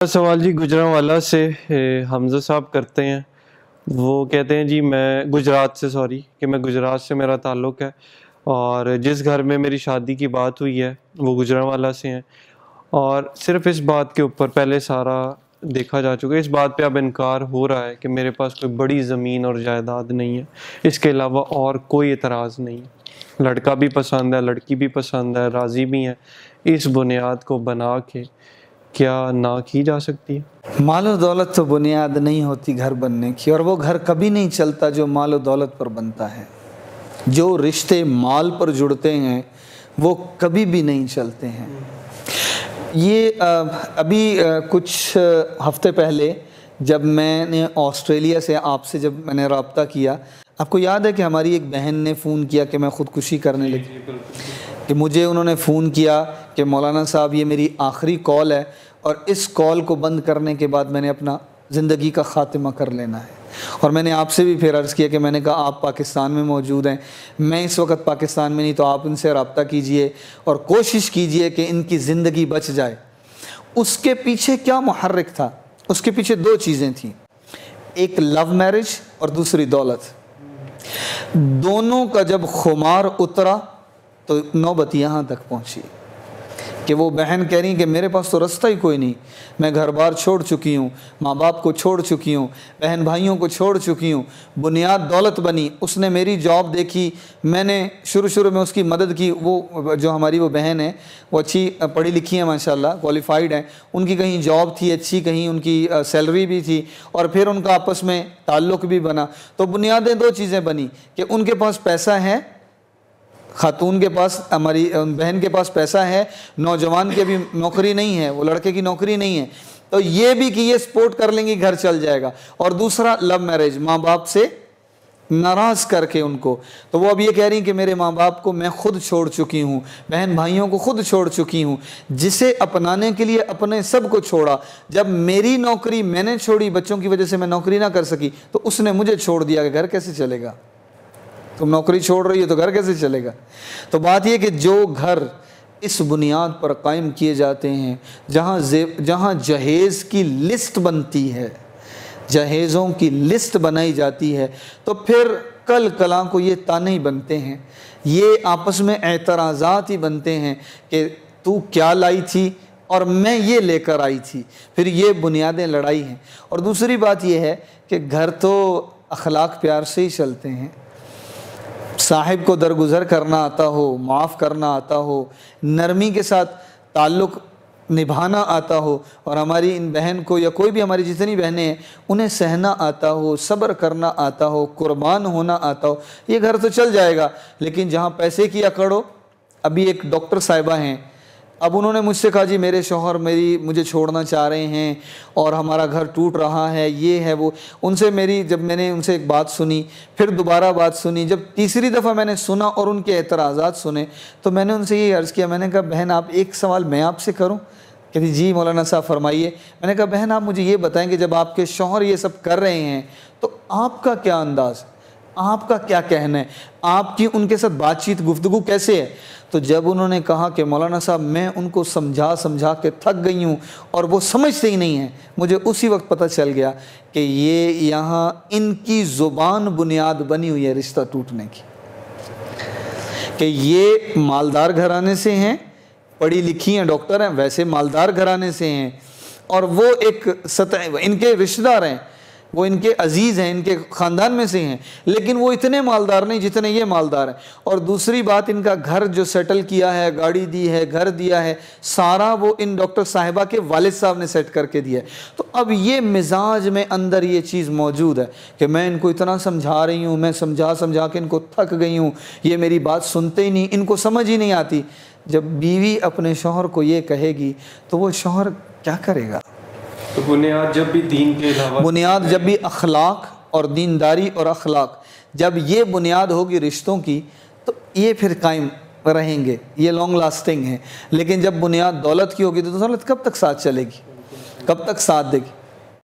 सवाल जी गुजरांवाला से हमज़ा साहब करते हैं। वो कहते हैं जी मैं गुजरात से कि मैं गुजरात से मेरा ताल्लुक़ है और जिस घर में मेरी शादी की बात हुई है वो गुजरांवाला से हैं और सिर्फ़ इस बात के ऊपर पहले सारा देखा जा चुका है, इस बात पे अब इनकार हो रहा है कि मेरे पास कोई बड़ी ज़मीन और जायदाद नहीं है, इसके अलावा और कोई एतराज़ नहीं है। लड़का भी पसंद है, लड़की भी पसंद है, राज़ी भी हैं। इस बुनियाद को बना के क्या ना की जा सकती है? माल और दौलत तो बुनियाद नहीं होती घर बनने की, और वो घर कभी नहीं चलता जो माल और दौलत पर बनता है। जो रिश्ते माल पर जुड़ते हैं वो कभी भी नहीं चलते हैं। ये अभी कुछ हफ्ते पहले जब मैंने ऑस्ट्रेलिया से आपसे जब मैंने रब्ता किया, आपको याद है कि हमारी एक बहन ने फ़ोन किया कि मैं ख़ुदकुशी करने लगी, कि मुझे उन्होंने फ़ोन किया कि मौलाना साहब ये मेरी आखिरी कॉल है और इस कॉल को बंद करने के बाद मैंने अपना ज़िंदगी का ख़ात्मा कर लेना है। और मैंने आपसे भी फिर अर्ज़ किया कि मैंने कहा आप पाकिस्तान में मौजूद हैं, मैं इस वक्त पाकिस्तान में नहीं, तो आप उनसे रब्ता कीजिए और कोशिश कीजिए कि इनकी ज़िंदगी बच जाए। उसके पीछे क्या मुहर्रिक था? उसके पीछे दो चीज़ें थीं, एक लव मैरिज और दूसरी दौलत। दोनों का जब खुमार उतरा तो नौबत यहाँ तक पहुँची कि वो बहन कह रही कि मेरे पास तो रास्ता ही कोई नहीं, मैं घर बार छोड़ चुकी हूँ, माँ बाप को छोड़ चुकी हूँ, बहन भाइयों को छोड़ चुकी हूँ, बुनियाद दौलत बनी। उसने मेरी जॉब देखी, मैंने शुरू में उसकी मदद की। वो जो हमारी वो बहन है वो अच्छी पढ़ी लिखी है, माशाल्लाह क्वालिफ़ाइड है, उनकी कहीं जॉब थी अच्छी, कहीं उनकी सैलरी भी थी, और फिर उनका आपस में ताल्लुक़ भी बना। तो बुनियादें दो चीज़ें बनी कि उनके पास पैसा है, खातून के पास, हमारी बहन के पास पैसा है, नौजवान की भी नौकरी नहीं है, वो लड़के की नौकरी नहीं है, तो ये भी कि ये सपोर्ट कर लेंगे घर चल जाएगा। और दूसरा लव मैरिज, माँ बाप से नाराज़ करके उनको। तो वो अब ये कह रही कि मेरे माँ बाप को मैं खुद छोड़ चुकी हूँ, बहन भाइयों को खुद छोड़ चुकी हूँ, जिसे अपनाने के लिए अपने सब को छोड़ा। जब मेरी नौकरी मैंने छोड़ी, बच्चों की वजह से मैं नौकरी ना कर सकी, तो उसने मुझे छोड़ दिया कि घर कैसे चलेगा? तुम नौकरी छोड़ रही हो तो घर कैसे चलेगा? तो बात यह कि जो घर इस बुनियाद पर कायम किए जाते हैं, जहाँ जहेज़ की लिस्ट बनती है, जहेज़ों की लिस्ट बनाई जाती है, तो फिर कल कला को ये ताने ही बनते हैं, ये आपस में एतराज़ात ही बनते हैं कि तू क्या लाई थी और मैं ये लेकर आई थी। फिर ये बुनियादें लड़ाई हैं। और दूसरी बात यह है कि घर तो अखलाक प्यार से ही चलते हैं। साहिब को दरगुज़र करना आता हो, माफ़ करना आता हो, नरमी के साथ ताल्लुक़ निभाना आता हो, और हमारी इन बहन को या कोई भी हमारी जितनी बहनें हैं उन्हें सहना आता हो, सब्र करना आता हो, कुर्बान होना आता हो, ये घर तो चल जाएगा। लेकिन जहाँ पैसे की अकड़ हो, अभी एक डॉक्टर साहिबा हैं, अब उन्होंने मुझसे कहा जी मेरे शौहर मुझे छोड़ना चाह रहे हैं और हमारा घर टूट रहा है, ये है वो। उनसे जब मैंने उनसे एक बात सुनी, फिर दोबारा बात सुनी, जब तीसरी दफ़ा मैंने सुना और उनके एतराज़ात सुने, तो मैंने उनसे ये अर्ज़ किया, मैंने कहा बहन आप एक सवाल मैं आपसे करूं? कहती जी मौलाना साहब फरमाइए। मैंने कहा बहन आप मुझे ये बताएं कि जब आपके शौहर ये सब कर रहे हैं तो आपका क्या अंदाज़, आपका क्या कहना है, आपकी उनके साथ बातचीत गुफ्तगू कैसे है? तो जब उन्होंने कहा कि मौलाना साहब मैं उनको समझा के थक गई हूँ और वो समझते ही नहीं हैं, मुझे उसी वक्त पता चल गया कि ये यहाँ इनकी ज़ुबान बुनियाद बनी हुई है रिश्ता टूटने की, कि ये मालदार घराने से हैं, पढ़ी लिखी हैं, डॉक्टर हैं, वैसे मालदार घराने से हैं, और वो एक सतह इनके रिश्तेदार हैं, वो इनके अजीज़ हैं, इनके ख़ानदान में से हैं, लेकिन वो इतने मालदार नहीं जितने ये मालदार हैं। और दूसरी बात, इनका घर जो सेटल किया है, गाड़ी दी है, घर दिया है, सारा वो इन डॉक्टर साहिबा के वालिद साहब ने सेट करके दिया है। तो अब ये मिजाज में अंदर ये चीज़ मौजूद है कि मैं इनको इतना समझा रही हूँ, मैं समझा के इनको थक गई हूँ, ये मेरी बात सुनते ही नहीं, इनको समझ ही नहीं आती। जब बीवी अपने शौहर को ये कहेगी तो वो शौहर क्या करेगा? तो बुनियाद जब भी दीन के अलावा, बुनियाद जब भी अखलाक और दीनदारी और अखलाक, जब ये बुनियाद होगी रिश्तों की, तो ये फिर कायम रहेंगे, ये लॉन्ग लास्टिंग है। लेकिन जब बुनियाद दौलत की होगी तो दौलत कब तक साथ चलेगी, कब तक साथ देगी?